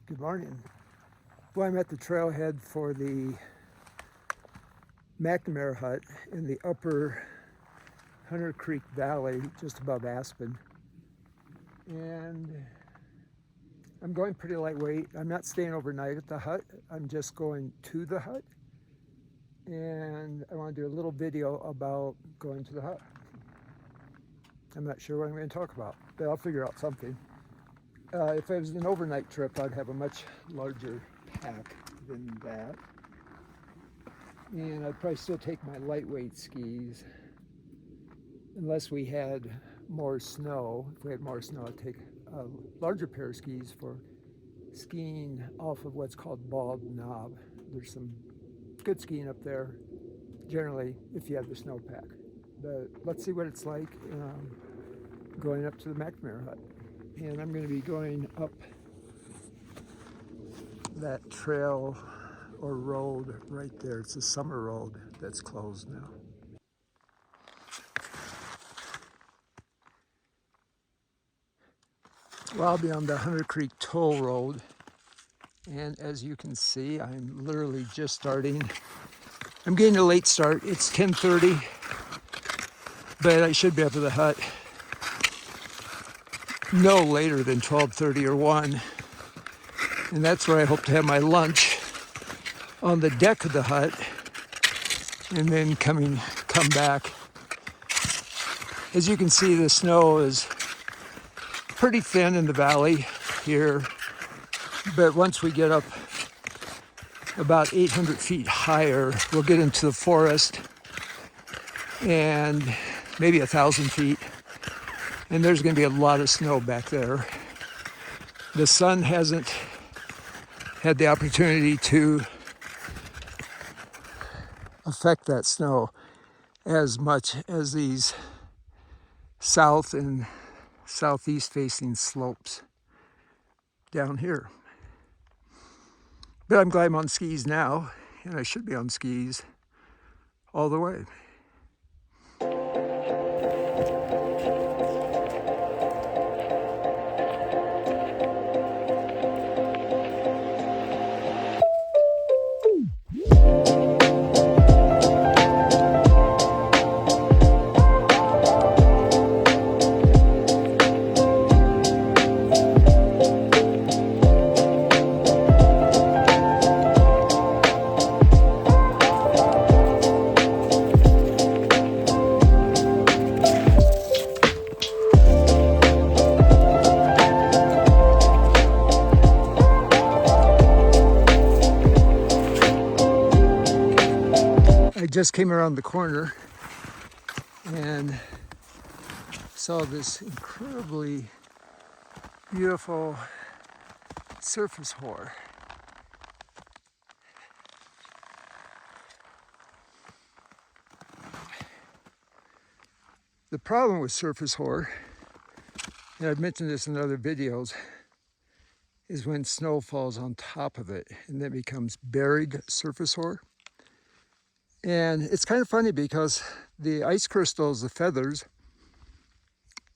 Good morning. Well, I'm at the trailhead for the McNamara Hut in the upper Hunter Creek Valley, just above Aspen. And I'm going pretty lightweight. I'm not staying overnight at the hut. I'm just going to the hut. And I want to do a little video about going to the hut. I'm not sure what I'm going to talk about, but I'll figure out something. If it was an overnight trip, I'd have a much larger pack than that. And I'd probably still take my lightweight skis unless we had more snow. If we had more snow, I'd take a larger pair of skis for skiing off of what's called Bald Knob. There's some good skiing up there, generally, if you have the snowpack. But let's see what it's like going up to the McNamara Hut. And I'm going to be going up that trail or road right there. It's a summer road that's closed now. Well, I'll be on the Hunter Creek Toll Road, and as you can see, I'm literally just starting. I'm getting a late start. It's 10:30, but I should be up at the hut no later than 12:30 or 1, and that's where I hope to have my lunch on the deck of the hut, and then come back. As you can see, the snow is pretty thin in the valley here, but once we get up about 800 feet higher, we'll get into the forest and maybe 1,000 feet, and there's going to be a lot of snow back there. The sun hasn't had the opportunity to affect that snow as much as these south and southeast facing slopes down here. But I'm glad I'm on skis now, and I should be on skis all the way. I just came around the corner and saw this incredibly beautiful surface whore. The problem with surface whore, and I've mentioned this in other videos, is when snow falls on top of it and then it becomes buried surface whore. And it's kind of funny because the ice crystals, the feathers,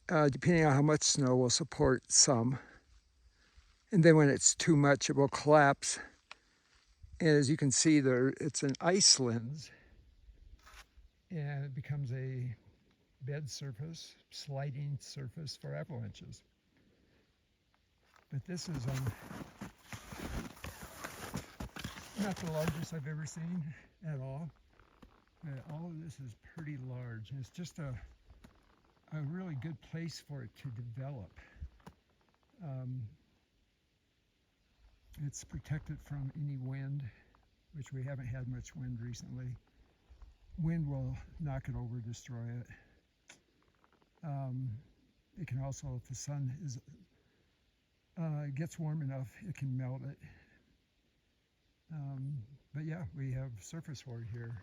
depending on how much snow, will support some. And then when it's too much, it will collapse. And as you can see there, it's an ice lens. And it becomes a bed surface, sliding surface for avalanches. But this is not the largest I've ever seen at all. All of this is pretty large, and it's just a really good place for it to develop. It's protected from any wind, which we haven't had much wind recently. Wind will knock it over, destroy it. It can also, if the sun gets warm enough, it can melt it. But yeah, we have surface whore here.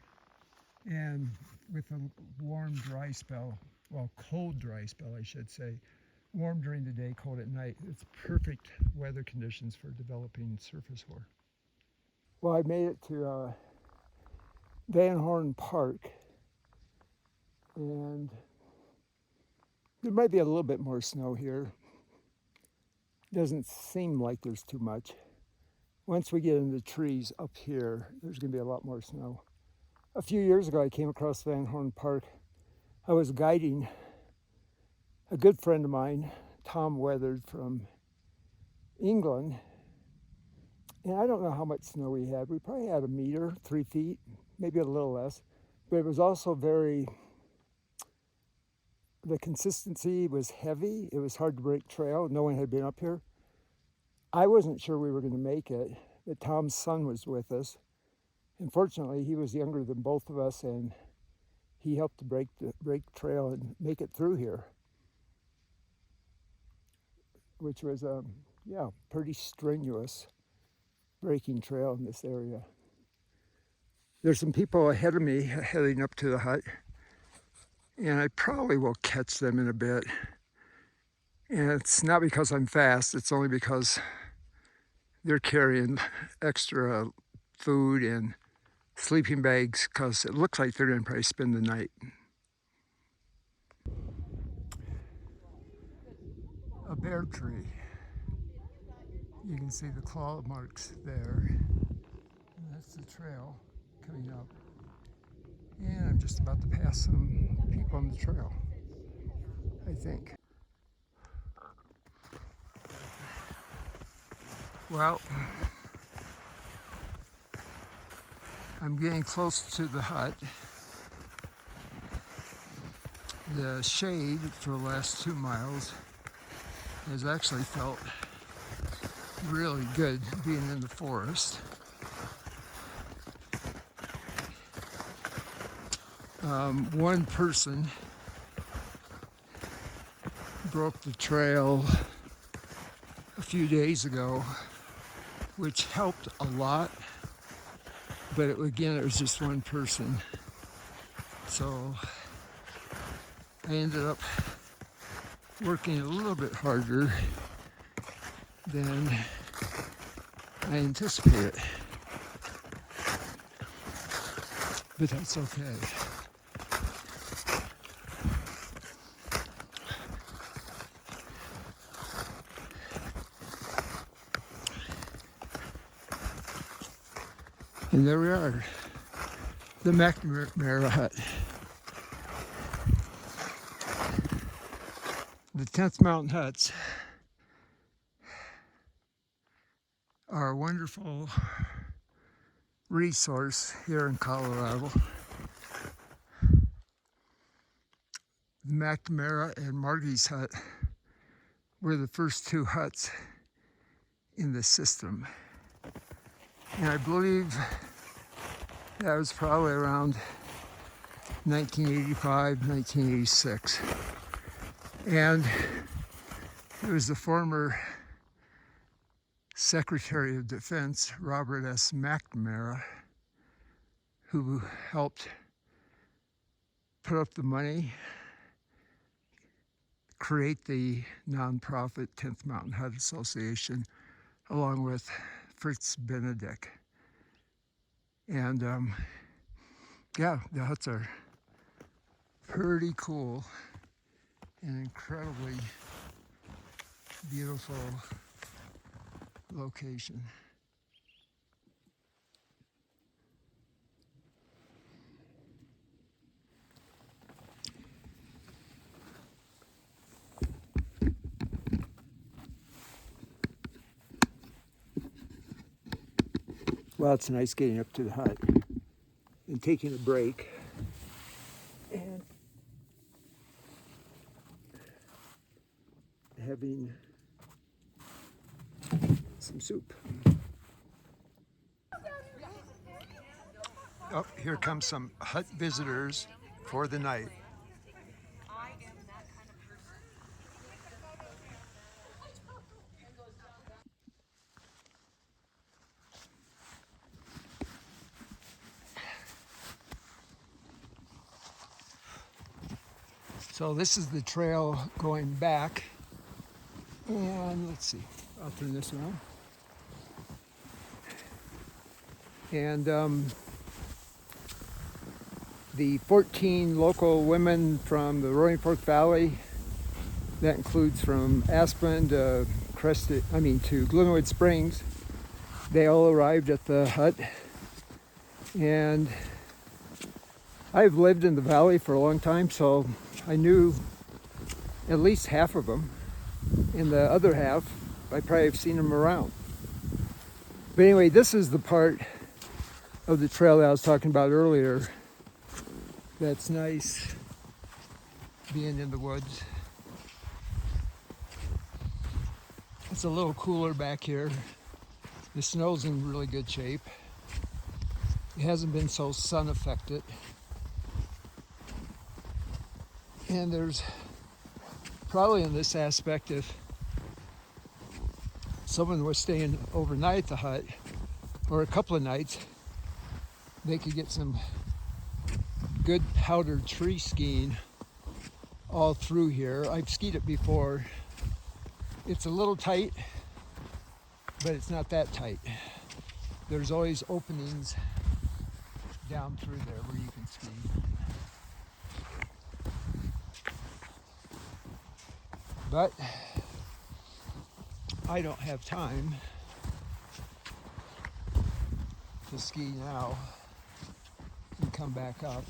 And with a warm, dry spell, well, cold, dry spell, I should say, warm during the day, cold at night, it's perfect weather conditions for developing surface whore. Well, I made it to Van Horn Park, and there might be a little bit more snow here. Doesn't seem like there's too much. once we get in the trees up here, there's going to be a lot more snow. A few years ago, I came across Van Horn Park. I was guiding a good friend of mine, Tom Weathered from England, and I don't know how much snow we had. We probably had a meter, 3 feet, maybe a little less, but it was also the consistency was heavy. It was hard to break trail. No one had been up here. I wasn't sure we were going to make it, but Tom's son was with us. And fortunately, he was younger than both of us, and he helped to break trail and make it through here, which was pretty strenuous breaking trail in this area. There's some people ahead of me heading up to the hut, and I probably will catch them in a bit. And it's not because I'm fast, it's only because they're carrying extra food and sleeping bags, because it looks like they're going to probably spend the night. A bear tree. You can see the claw marks there. And that's the trail coming up. And I'm just about to pass some people on the trail, I think. Well, I'm getting close to the hut. The shade for the last 2 miles has actually felt really good being in the forest. One person broke the trail a few days ago, which helped a lot, but it was just one person. So I ended up working a little bit harder than I anticipated, but that's okay. And there we are, the McNamara Hut. The 10th Mountain Huts are a wonderful resource here in Colorado. The McNamara and Margie's hut were the first 2 huts in the system. And I believe that was probably around 1985, 1986. And it was the former Secretary of Defense, Robert S. McNamara, who helped put up the money, create the nonprofit 10th Mountain Hut Association, along with Fritz Benedict. And the huts are pretty cool and incredibly beautiful location. Well, it's nice getting up to the hut and taking a break and having some soup. Oh, here comes some hut visitors for the night. So this is the trail going back, and let's see, I'll turn this around. And the 14 local women from the Roaring Fork Valley, that includes from Aspen to Glenwood Springs, they all arrived at the hut, and I've lived in the valley for a long time, so I knew at least half of them. And the other half, I probably have seen them around. But anyway, this is the part of the trail that I was talking about earlier that's nice, being in the woods. It's a little cooler back here. The snow's in really good shape. It hasn't been so sun affected. And there's probably in this aspect, if someone was staying overnight at the hut, or a couple of nights, they could get some good powdered tree skiing all through here. I've skied it before. It's a little tight, but it's not that tight. There's always openings down through there where you can ski. But I don't have time to ski now and come back up.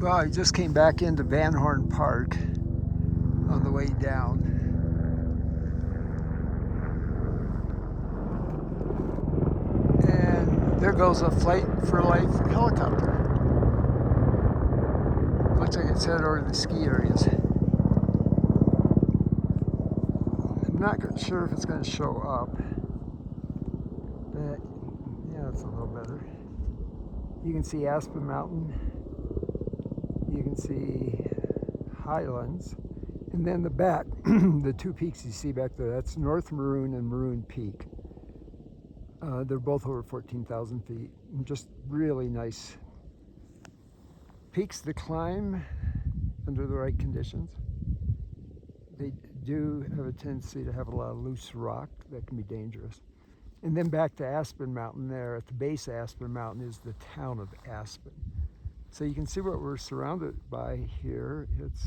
I just came back into Van Horn Park on the way down. And there goes a Flight for Life helicopter. Looks like it's headed over to the ski areas. I'm not sure if it's going to show up, but yeah, it's a little better. You can see Aspen Mountain. You can see Highlands, and then the back, the two peaks you see back there, that's North Maroon and Maroon Peak. They're both over 14,000 feet, and just really nice peaks to climb under the right conditions. They do have a tendency to have a lot of loose rock that can be dangerous. And then back to Aspen Mountain there, at the base of Aspen Mountain is the town of Aspen. So you can see what we're surrounded by here. It's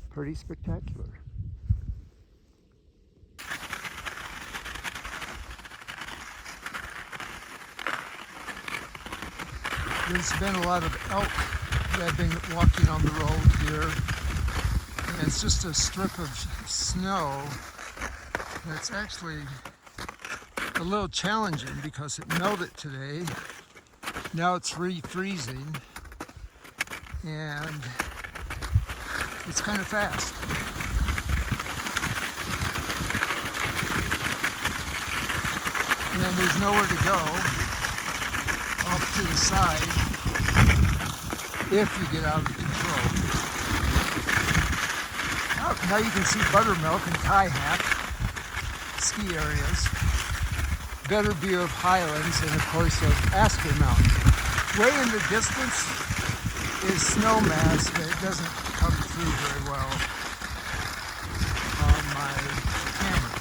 pretty spectacular. There's been a lot of elk that have been walking on the road here. And it's just a strip of snow that's actually a little challenging because it melted today. Now it's refreezing, and it's kind of fast. And there's nowhere to go off to the side if you get out of control. Oh, now you can see Buttermilk and Kayak ski areas. Better view of Highlands and of course of Aspen Mountain. Way in the distance is snow mass, but it doesn't come through very well. my camera.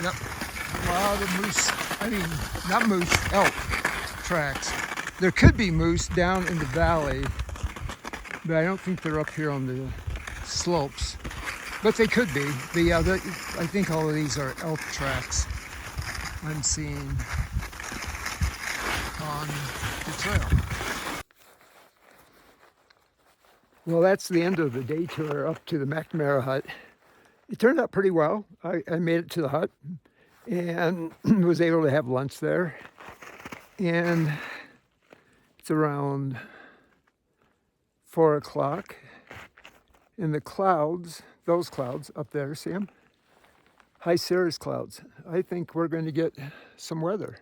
Yep, a lot of moose, I mean, not moose, elk tracks. There could be moose down in the valley, but I don't think they're up here on the slopes. But they could be. But yeah, I think all of these are elk tracks I'm seeing on the trail. Well, that's the end of the day tour up to the McNamara Hut. It turned out pretty well. I made it to the hut and was able to have lunch there. And it's around 4 o'clock. And the clouds, those clouds up there, see them? High cirrus clouds. I think we're going to get some weather.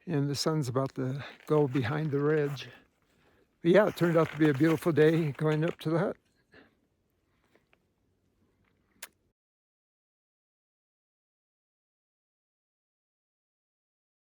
And the sun's about to go behind the ridge. But yeah, it turned out to be a beautiful day going up to the hut.